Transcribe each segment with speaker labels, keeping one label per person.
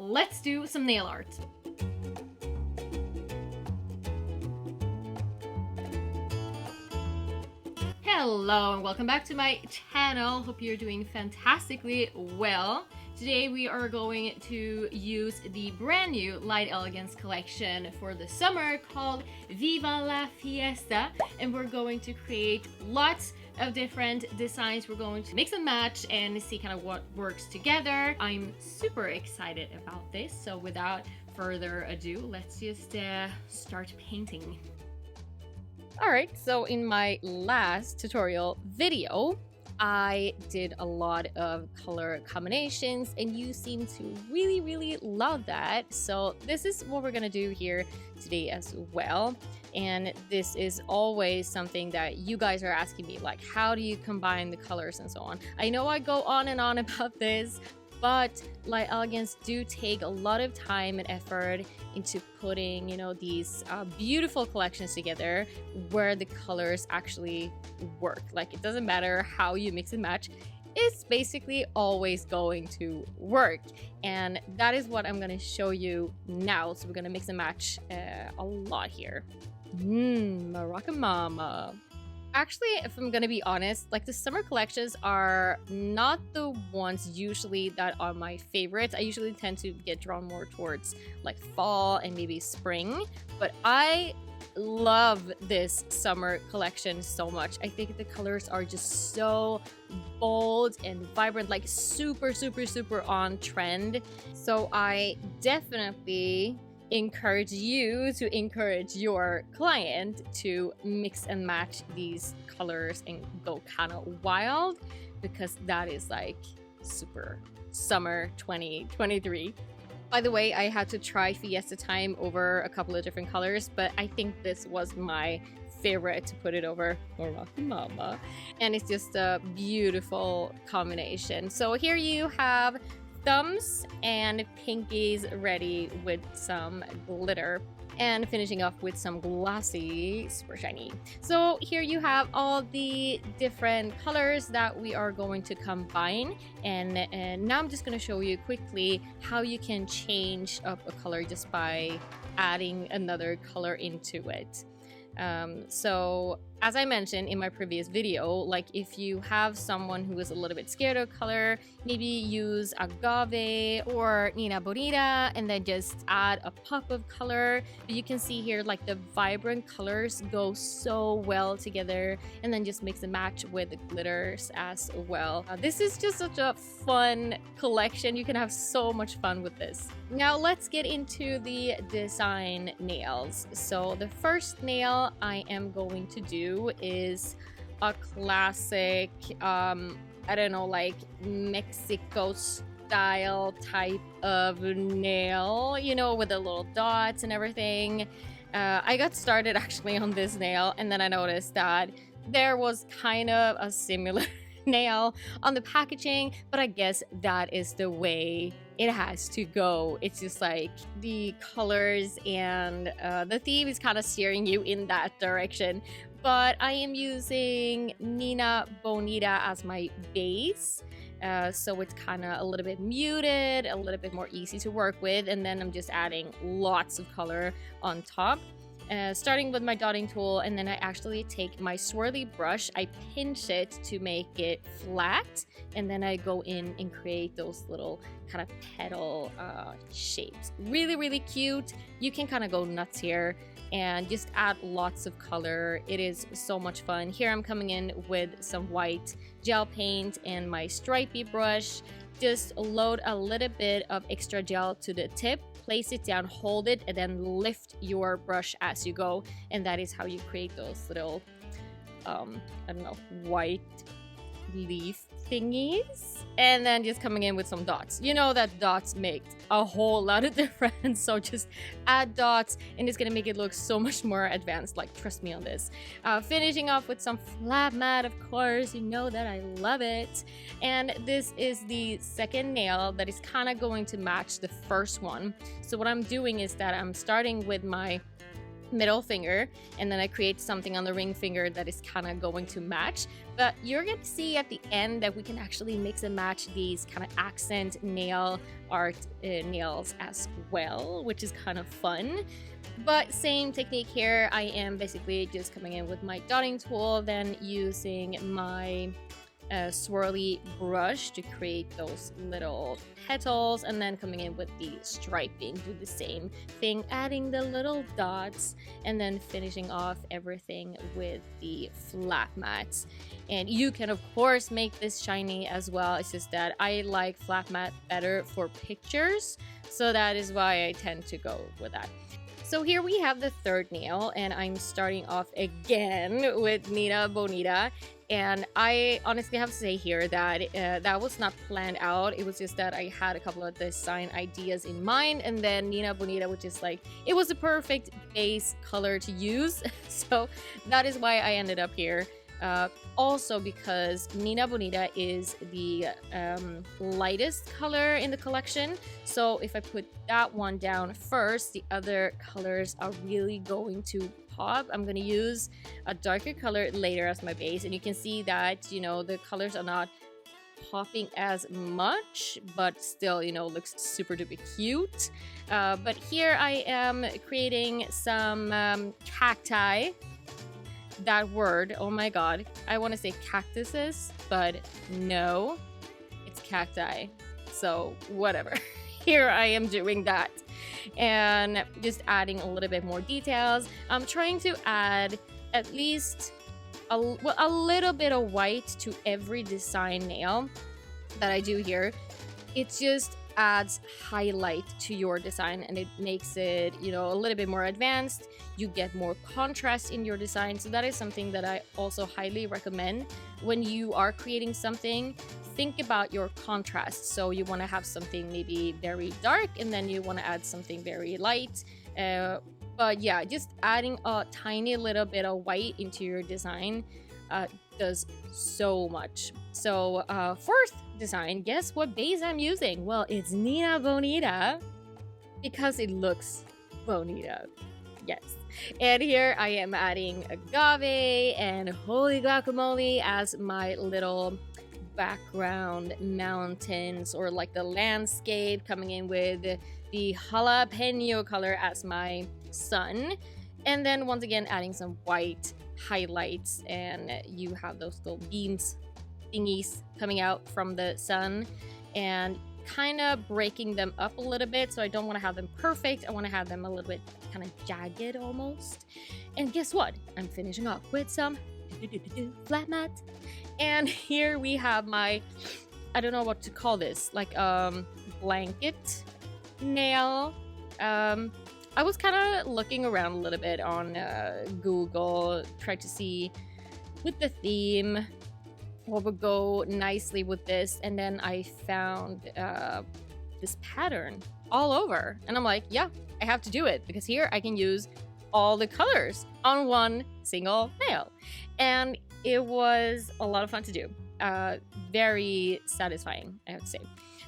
Speaker 1: let's do some nail art. Hello and welcome back to my channel. Hope you're doing fantastically well. Today we are going to use the brand new Light Elegance collection for the summer called Viva La Fiesta, and we're going to create lots of different designs. We're going to mix and match and see kind of what works together. I'm super excited about this, so without further ado, let's just start painting. Alright, so in my last tutorial video, I did a lot of color combinations and you seem to really love that. So this is what we're gonna do here today as well. And this is always something that you guys are asking me, like, how do you combine the colors and so on? I know I go on and on about this, but Light Elegance do take a lot of time and effort into putting, you know, these beautiful collections together where the colors actually work. Like, it doesn't matter how you mix and match, it's basically always going to work. And that is what I'm gonna show you now. So we're gonna mix and match a lot here. Moroccan Mama. Actually, if I'm gonna be honest, like, the summer collections are not the ones usually that are my favorites. I usually tend to get drawn more towards like fall and maybe spring, but I love this summer collection so much. I think the colors are just so bold and vibrant, like super on trend. So I definitely encourage you to encourage your client to mix and match these colors and go kind of wild, because that is like super summer 2023. By the way, I had to try Fiesta Time over a couple of different colors, but I think this was my favorite to put it over Moroccan Mama, and it's just a beautiful combination. So here you have thumbs and pinkies ready with some glitter, and finishing off with some glossy, super shiny. So here you have all the different colors that we are going to combine, and now I'm just going to show you quickly how you can change up a color just by adding another color into it. So as I mentioned in my previous video, like, if you have someone who is a little bit scared of color, maybe use agave or Nina Bonita and then just add a pop of color. But you can see here, like, the vibrant colors go so well together, and then just mix and match with the glitters as well. This is just such a fun collection. You can have so much fun with this. Now let's get into the design nails. So the first nail I am going to do is a classic, I don't know, like Mexico style type of nail, you know, with the little dots and everything. I got started actually on this nail, and then I noticed that there was kind of a similar nail on the packaging, but I guess that is the way it has to go. It's just like the colors and the theme is kind of steering you in that direction. But I am using Nina Bonita as my base, so it's kind of a little bit muted, a little bit more easy to work with, and then I'm just adding lots of color on top. Starting with my dotting tool, and then I actually take my swirly brush, I pinch it to make it flat, and then I go in and create those little kind of petal shapes. Really cute. You can kind of go nuts here and just add lots of color. It is so much fun. Here I'm coming in with some white gel paint and my stripey brush. Just load a little bit of extra gel to the tip, place it down, hold it, and then lift your brush as you go. And that is how you create those little, I don't know, white leaf thingies. And then just coming in with some dots. You know that dots make a whole lot of difference, so just add dots and it's gonna make it look so much more advanced, like, trust me on this. Finishing off with some flat matte, of course, you know that I love it. And this is the second nail that is kind of going to match the first one. So what I'm doing is that I'm starting with my middle finger, and then I create something on the ring finger that is kind of going to match. But you're gonna see at the end that we can actually mix and match these kind of accent nail art nails as well, which is kind of fun. But same technique here. I am basically just coming in with my dotting tool, then using my swirly brush to create those little petals, and then coming in with the striping, do the same thing, adding the little dots, and then finishing off everything with the flat mats. And you can of course make this shiny as well. It's just that I like flat mat better for pictures, so that is why I tend to go with that. So here we have the third nail, and I'm starting off again with Nina Bonita. And I honestly have to say here that that was not planned out. It was just that I had a couple of design ideas in mind, and then Nina Bonita, which is like, it was the perfect base color to use. So that is why I ended up here. Also because Nina Bonita is the lightest color in the collection. So if I put that one down first, the other colors are really going to pop. I'm going to use a darker color later as my base, and you can see that, you know, the colors are not popping as much, but still, you know, looks super duper cute. But here I am creating some cacti. That word, oh my god, I want to say cactuses, but no, it's cacti, so whatever. Here I am doing that and just adding a little bit more details. I'm trying to add at least a little bit of white to every design nail that I do here. It just adds highlight to your design, and it makes it, you know, a little bit more advanced. You get more contrast in your design, so that is something that I also highly recommend when you are creating something. Think about your contrast. So you want to have something maybe very dark, and then you want to add something very light. But yeah, just adding a tiny little bit of white into your design does so much. So fourth design, guess what base I'm using? Well, it's Nina Bonita, because it looks bonita. Yes. And here I am adding agave and holy guacamole as my little background mountains, or like the landscape, coming in with the jalapeno color as my sun. And then once again adding some white highlights, and you have those little beams thingies coming out from the sun, and kind of breaking them up a little bit. So I don't want to have them perfect, I want to have them a little bit kind of jagged almost. And guess what, I'm finishing off with some flat mat. And here we have my, I don't know what to call this, like blanket nail. I was kind of looking around a little bit on Google, tried to see with the theme what would go nicely with this, and then I found this pattern all over, and I'm like, yeah, I have to do it, because here I can use all the colors on one single nail. And it was a lot of fun to do, very satisfying, I have to say.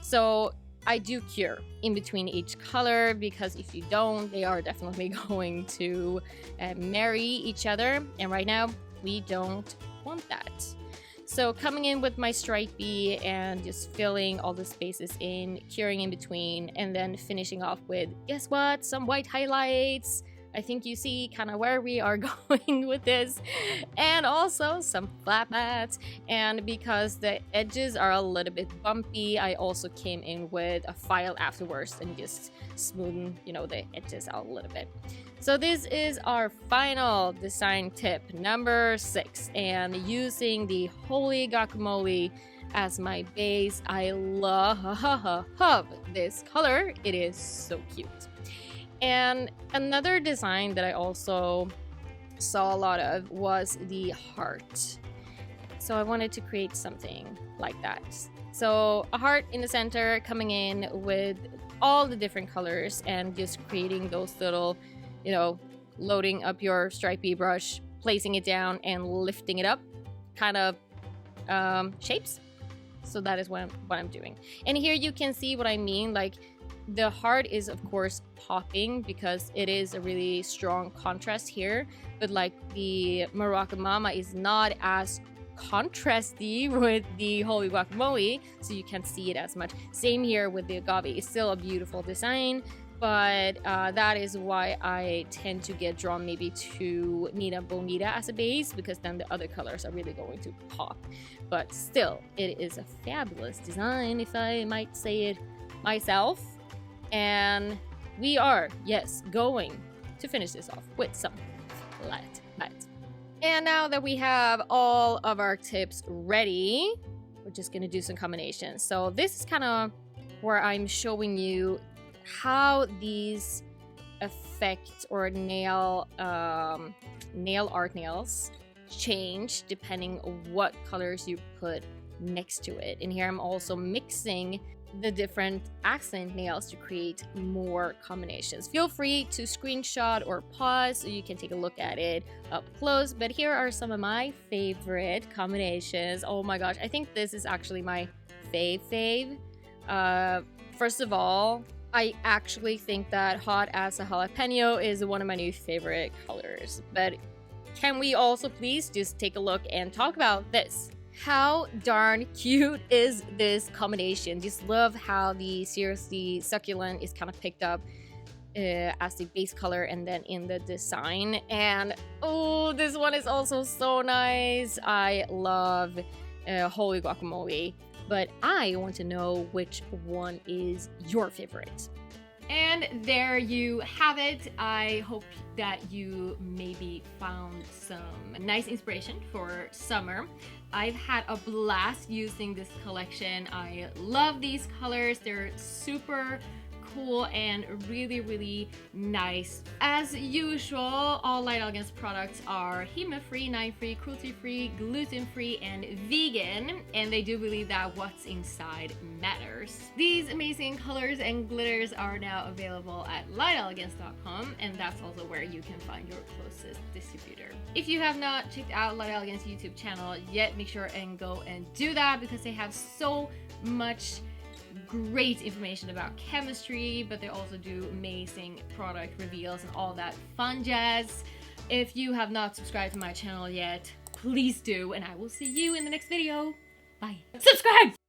Speaker 1: So I do cure in between each color, because if you don't, they are definitely going to marry each other, and right now we don't want that. So coming in with my stripey and just filling all the spaces in, curing in between, and then finishing off with, guess what, some white highlights. I think you see kind of where we are going with this, and also some flat mats. And because the edges are a little bit bumpy, I also came in with a file afterwards and just smoothen, you know, the edges out a little bit. So this is our final design tip, number 6, and using the holy guacamole as my base. I love this color. It is so cute. And another design that I also saw a lot of was the heart. So I wanted to create something like that. So a heart in the center, coming in with all the different colors and just creating those little, you know, loading up your stripey brush, placing it down and lifting it up kind of shapes. So that is what I'm doing. And here you can see what I mean, like the heart is of course popping because it is a really strong contrast here, but like the Moroccan Mama is not as contrasty with the Holy Guacamole, so you can't see it as much. Same here with the agave. It's still a beautiful design, but that is why I tend to get drawn maybe to Nina Bonita as a base, because then the other colors are really going to pop. But still, it is a fabulous design, if I might say it myself. And we are, yes, going to finish this off with some flat light. And now that we have all of our tips ready, we're just gonna do some combinations. So this is kind of where I'm showing you how these effect or nail art nails change depending on what colors you put next to it. And here I'm also mixing the different accent nails to create more combinations. Feel free to screenshot or pause so you can take a look at it up close, but here are some of my favorite combinations. Oh my gosh, I think this is actually my fave. First of all, I actually think that Hot as a Jalapeno is one of my new favorite colors, but can we also please just take a look and talk about this? How darn cute is this combination? Just love how the seriously succulent is kind of picked up as the base color and then in the design. And oh, this one is also so nice. I love Holy Guacamole, but I want to know which one is your favorite. And there you have it. I hope that you maybe found some nice inspiration for summer. I've had a blast using this collection. I love these colors. They're super cool and really nice. As usual, all Light Elegance products are HEMA-free, 9-free, cruelty-free, gluten-free, and vegan, and they do believe that what's inside matters. These amazing colors and glitters are now available at lightelegance.com, and that's also where you can find your closest distributor. If you have not checked out Light Elegance YouTube channel yet, make sure and go and do that, because they have so much great information about chemistry, but they also do amazing product reveals and all that fun jazz. If you have not subscribed to my channel yet, please do, and I will see you in the next video. Bye. Subscribe!